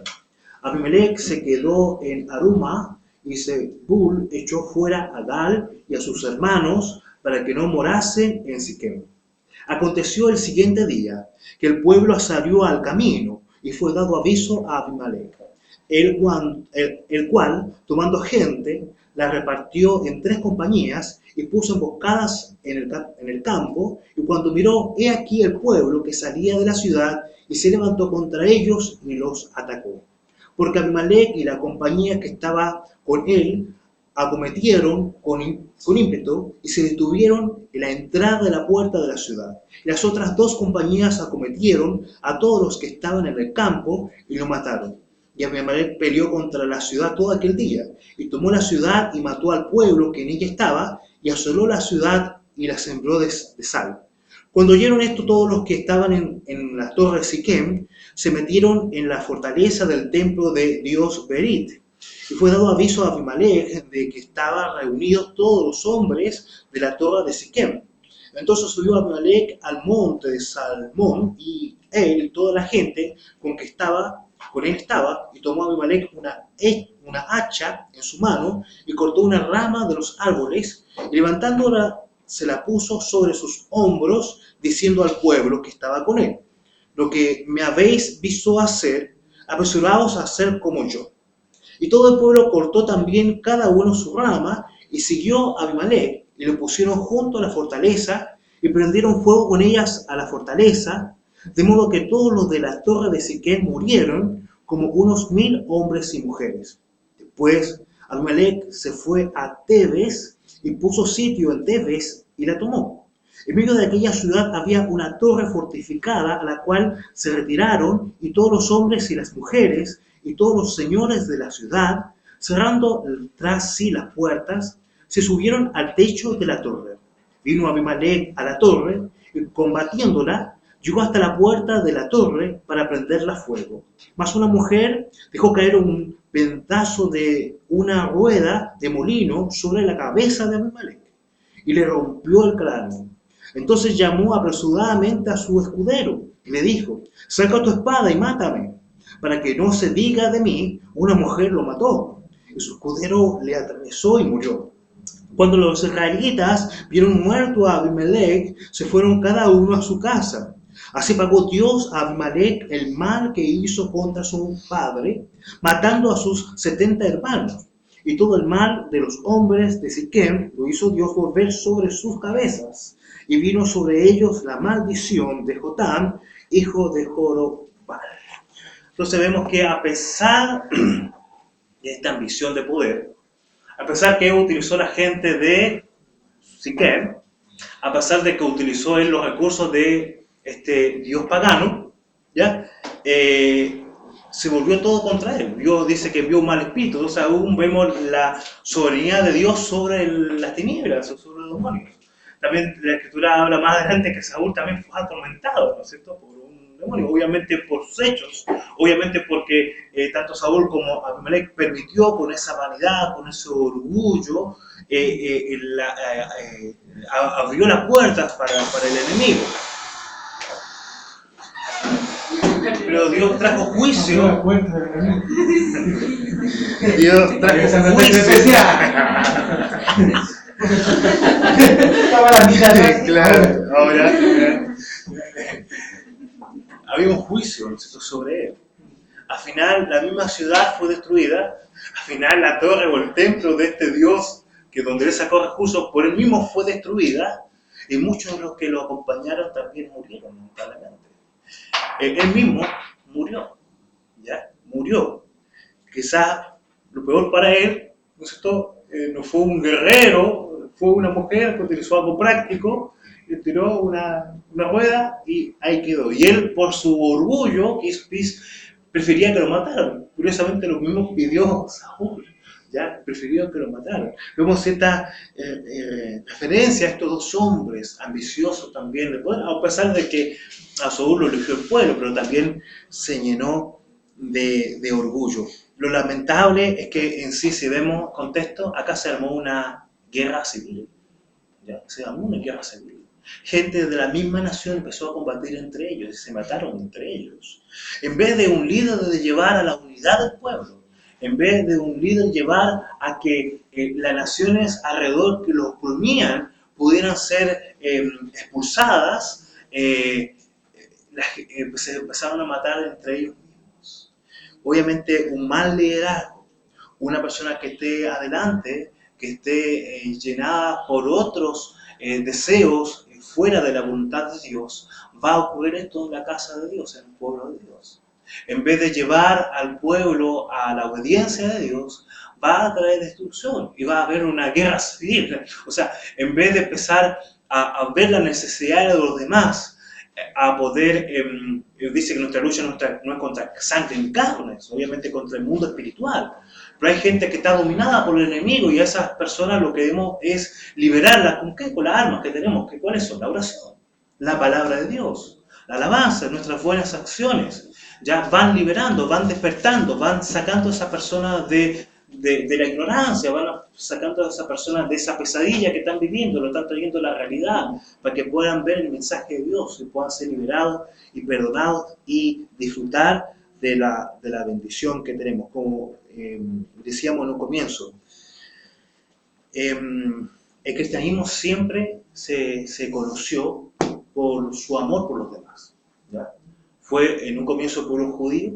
S10: Abimelech se quedó en Aruma y Zebul echó fuera a Gal y a sus hermanos para que no morasen en Siquem. Aconteció el siguiente día que el pueblo salió al camino y fue dado aviso a Abimelech, el cual, tomando gente, la repartió en 3 compañías y puso emboscadas en el campo, y cuando miró, he aquí el pueblo que salía de la ciudad, y se levantó contra ellos y los atacó. Porque Abimelech y la compañía que estaba con él acometieron con ímpetu y se detuvieron en la entrada de la puerta de la ciudad. Y las otras 2 compañías acometieron a todos los que estaban en el campo y lo mataron. Y Abimelech peleó contra la ciudad todo aquel día, y tomó la ciudad y mató al pueblo que en ella estaba, y asoló la ciudad y la sembró de sal. Cuando oyeron esto, todos los que estaban en la torre de Siquem se metieron en la fortaleza del templo de Dios Berit. Y fue dado aviso a Abimelech de que estaban reunidos todos los hombres de la torre de Siquem. Entonces subió Abimelech al monte de Salmón, y él y toda la gente con él estaba, y tomó Abimelech una hacha en su mano, y cortó una rama de los árboles, y levantándola se la puso sobre sus hombros, diciendo al pueblo que estaba con él: lo que me habéis visto hacer, apresuraos a hacer como yo. Y todo el pueblo cortó también cada uno su rama, y siguió a Abimelech, y lo pusieron junto a la fortaleza, y prendieron fuego con ellas a la fortaleza, de modo que todos los de la torre de Siquem murieron, como unos 1000 hombres y mujeres. Después Abimelech se fue a Tebes, y puso sitio en Tebes, y la tomó. En medio de aquella ciudad había una torre fortificada, a la cual se retiraron, y todos los hombres y las mujeres, y todos los señores de la ciudad, cerrando tras sí las puertas, se subieron al techo de la torre. Vino Abimelech a la torre, y combatiéndola, llegó hasta la puerta de la torre para prenderla fuego. Mas una mujer dejó caer un pedazo de una rueda de molino sobre la cabeza de Abimelech, y le rompió el cráneo. Entonces llamó apresuradamente a su escudero, y le dijo: saca tu espada y mátame, para que no se diga de mí, una mujer lo mató. Y su escudero le atravesó y murió. Cuando los israelitas vieron muerto a Abimelech, se fueron cada uno a su casa. Así pagó Dios a Abimelech el mal que hizo contra su padre, matando a sus 70 hermanos. Y todo el mal de los hombres de Siquem lo hizo Dios volver sobre sus cabezas. Y vino sobre ellos la maldición de Jotam, hijo de Jorobal. Entonces vemos que a pesar de esta ambición de poder, a pesar que él utilizó la gente de Siquem, a pesar de que utilizó él los recursos de este dios pagano, ¿ya? Se volvió todo contra él. Dios dice que envió un mal espíritu. O sea, aún vemos la soberanía de Dios sobre las tinieblas, sobre los demonios. También la Escritura habla más adelante que Saúl también fue atormentado, ¿no es cierto?, por un demonio, obviamente por sus hechos, obviamente porque tanto Saúl como Abimelech permitió con esa vanidad, con ese orgullo, abrió las puertas para el enemigo. Pero Dios trajo juicio. Dios trajo juicio. Claro, ahora había un juicio sobre él. Al final la misma ciudad fue destruida. Al final la torre o el templo de este Dios, que donde él sacó recursos, por él mismo fue destruida. Y muchos de los que lo acompañaron también murieron lamentablemente. Él mismo murió, ¿ya? Murió. Quizás lo peor para él, ¿no es cierto?, no fue un guerrero, fue una mujer que utilizó algo práctico, le tiró una rueda y ahí quedó. Y él, por su orgullo, prefería que lo mataran. Curiosamente, lo mismo pidió Saúl. ¿ya? Prefirió que lo mataran. Vemos esta referencia a estos dos hombres ambiciosos también de poder, a pesar de que a Saúl lo eligió el pueblo, pero también se llenó de orgullo. Lo lamentable es que en sí, si vemos contexto, acá se armó una guerra civil. ¿Ya? Se armó una guerra civil. Gente de la misma nación empezó a combatir entre ellos y se mataron entre ellos. En vez de un líder de llevar a la unidad del pueblo, en vez de un líder llevar a que las naciones alrededor que los oprimían pudieran ser expulsadas, se empezaron a matar entre ellos mismos. Obviamente un mal liderazgo, una persona que esté adelante, que esté llenada por otros deseos fuera de la voluntad de Dios, va a ocurrir esto en la casa de Dios, en el pueblo de Dios. En vez de llevar al pueblo a la obediencia de Dios, va a traer destrucción y va a haber una guerra civil. O sea, en vez de empezar a ver la necesidad de los demás, a poder, dice que nuestra lucha no es contra sangre en carnes, obviamente contra el mundo espiritual. Pero hay gente que está dominada por el enemigo y a esas personas lo que debemos es liberarlas. ¿Con qué? Con las armas que tenemos. ¿Cuáles son? La oración, la palabra de Dios, la alabanza, nuestras buenas acciones. Ya van liberando, van despertando, van sacando a esa persona de la ignorancia, van sacando a esa persona de esa pesadilla que están viviendo, lo están trayendo a la realidad, para que puedan ver el mensaje de Dios y puedan ser liberados y perdonados y disfrutar de la bendición que tenemos. Como decíamos en un comienzo, el cristianismo siempre se conoció por su amor por los demás, ¿ya? Fue en un comienzo el pueblo judío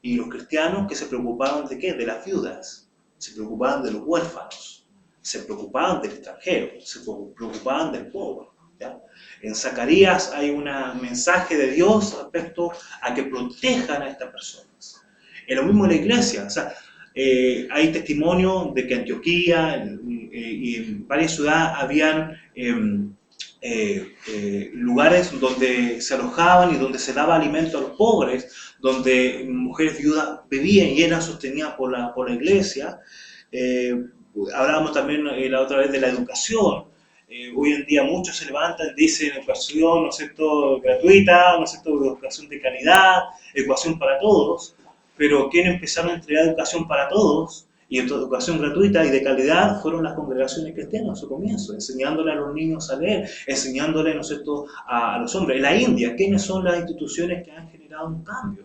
S10: y los cristianos que se preocupaban de ¿qué? De las viudas, se preocupaban de los huérfanos, se preocupaban del extranjero, se preocupaban del pobre, ¿ya? En Zacarías hay un mensaje de Dios respecto a que protejan a estas personas. Es lo mismo en la iglesia, o sea, hay testimonio de que Antioquía y en varias ciudades habían lugares donde se alojaban y donde se daba alimento a los pobres, donde mujeres viudas bebían y eran sostenidas por la iglesia. Hablábamos también la otra vez de la educación. Hoy en día muchos se levantan y dicen educación, ¿no es cierto?, gratuita, ¿no es cierto?, educación de calidad, educación para todos, pero quienes empezaron a entregar educación para todos y educación gratuita y de calidad fueron las congregaciones cristianas a su comienzo, enseñándole a los niños a leer, enseñándole, ¿no es cierto?, a los hombres. En la India, ¿quiénes son las instituciones que han generado un cambio?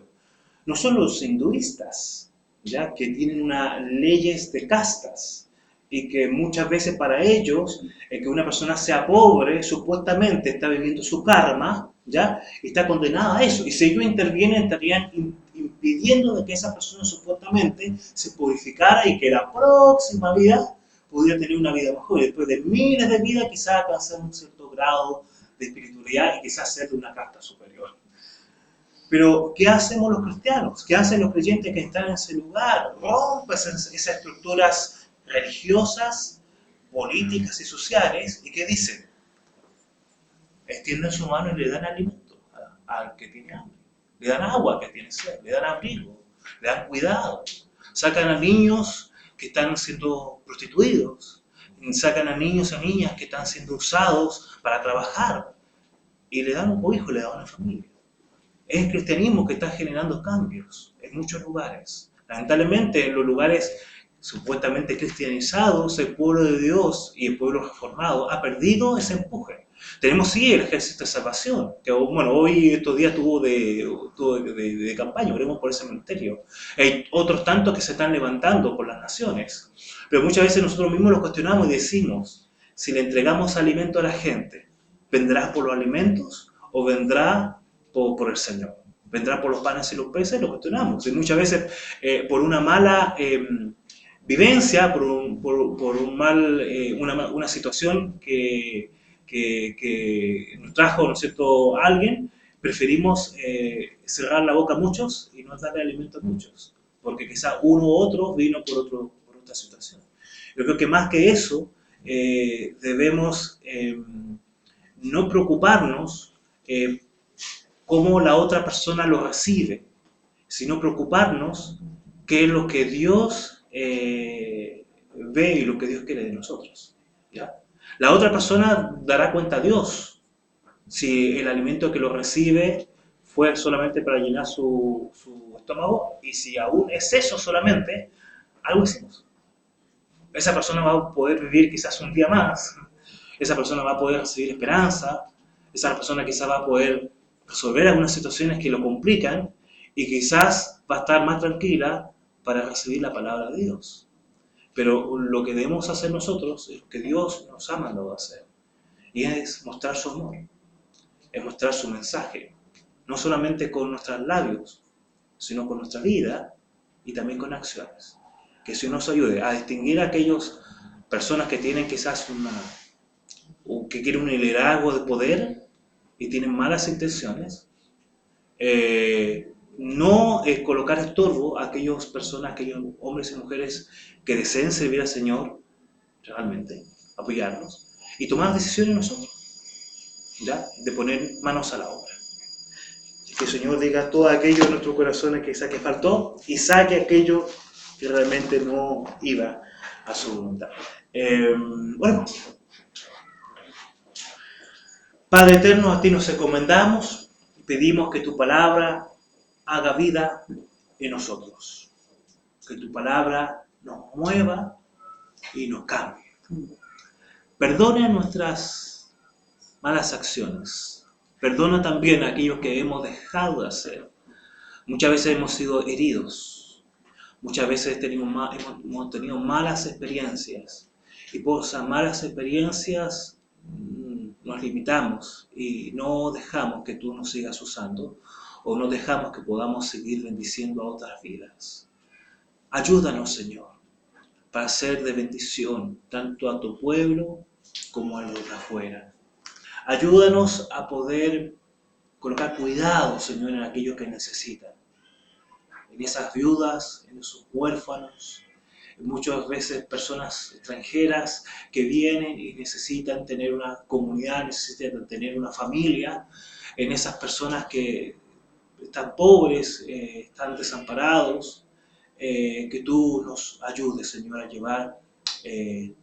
S10: No son los hinduistas, ¿ya?, que tienen unas leyes de castas y que muchas veces para ellos, que una persona sea pobre, supuestamente está viviendo su karma, ¿ya?, y está condenada a eso. Y si ellos intervienen, estarían impidiendo de que esa persona supuestamente se purificara y que la próxima vida pudiera tener una vida mejor. Y después de miles de vidas quizás alcanzar un cierto grado de espiritualidad y quizás ser de una casta superior. Pero, ¿qué hacemos los cristianos? ¿Qué hacen los creyentes que están en ese lugar? Rompen esas estructuras religiosas, políticas y sociales. ¿Y qué dicen? Extienden su mano y le dan alimento al que tiene hambre. Le dan agua al que tiene sed, le dan abrigo, le dan cuidado. Sacan a niños que están siendo prostituidos, sacan a niños y niñas que están siendo usados para trabajar y le dan un cobijo, le dan una familia. Es el cristianismo que está generando cambios en muchos lugares. Lamentablemente, en los lugares supuestamente cristianizados, el pueblo de Dios y el pueblo reformado ha perdido ese empuje. Tenemos sí el ejército de salvación, que bueno, hoy estos días tuvo de campaña, oremos por ese ministerio. Hay otros tantos que se están levantando por las naciones, pero muchas veces nosotros mismos los cuestionamos y decimos, si le entregamos alimento a la gente, ¿vendrá por los alimentos o vendrá por el Señor? ¿Vendrá por los panes y los peces? Lo cuestionamos. Y muchas veces por una mala vivencia, por una situación que nos trajo, ¿no es cierto?, alguien, preferimos cerrar la boca a muchos y no darle alimento a muchos, porque quizá uno u otro vino por otra situación. Yo creo que más que eso, debemos no preocuparnos cómo la otra persona lo recibe, sino preocuparnos qué es lo que Dios ve y lo que Dios quiere de nosotros. ¿Ya? La otra persona dará cuenta a Dios si el alimento que lo recibe fue solamente para llenar su estómago, y si aún es eso solamente, algo hicimos. Esa persona va a poder vivir quizás un día más, esa persona va a poder recibir esperanza, esa persona quizás va a poder resolver algunas situaciones que lo complican, y quizás va a estar más tranquila para recibir la palabra de Dios. Pero lo que debemos hacer nosotros es lo que Dios nos ha mandado a hacer, y es mostrar su amor, es mostrar su mensaje, no solamente con nuestros labios, sino con nuestra vida y también con acciones. Que Dios nos ayude a distinguir a aquellas personas que tienen quizás que quieren un liderazgo de poder y tienen malas intenciones. No colocar estorbo a aquellas personas, aquellos hombres y mujeres que deseen servir al Señor, realmente, apoyarnos y tomar decisiones nosotros, ¿ya? De poner manos a la obra. Que el Señor diga todo aquello en nuestros corazones que faltó y saque aquello que realmente no iba a su voluntad. Bueno, Padre eterno, a ti nos encomendamos y pedimos que tu palabra haga vida en nosotros. Que tu palabra nos mueva y nos cambie. Perdona nuestras malas acciones. Perdona también a aquellos que hemos dejado de hacer. Muchas veces hemos sido heridos. Muchas veces hemos tenido malas experiencias. Y por esas malas experiencias nos limitamos y no dejamos que tú nos sigas usando, o no dejamos que podamos seguir bendiciendo a otras vidas. Ayúdanos, Señor, para ser de bendición tanto a tu pueblo como a los de afuera. Ayúdanos a poder colocar cuidado, Señor, en aquellos que necesitan. En esas viudas, en esos huérfanos, muchas veces personas extranjeras que vienen y necesitan tener una comunidad, necesitan tener una familia, en esas personas que están pobres, están desamparados, que tú nos ayudes, Señor, a llevar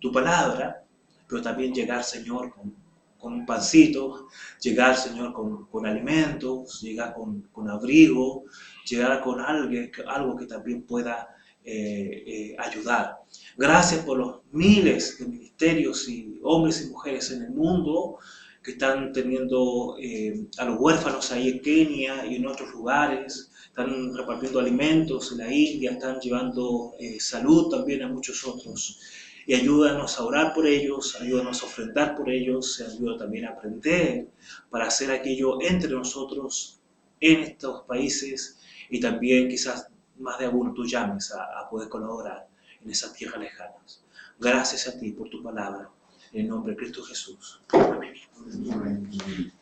S10: tu palabra, pero también llegar, Señor, con un pancito, llegar, Señor, con alimentos, llegar con abrigo, llegar con algo que también pueda ayudar. Gracias por los miles de ministerios y hombres y mujeres en el mundo que están teniendo a los huérfanos ahí en Kenia y en otros lugares, están repartiendo alimentos en la India, están llevando salud también a muchos otros. Y ayúdanos a orar por ellos, ayúdanos a ofrendar por ellos, ayúdanos también a aprender para hacer aquello entre nosotros en estos países, y también quizás más de alguno tú llames a poder colaborar en esas tierras lejanas. Gracias a ti por tu palabra, en el nombre de Cristo Jesús. Amén.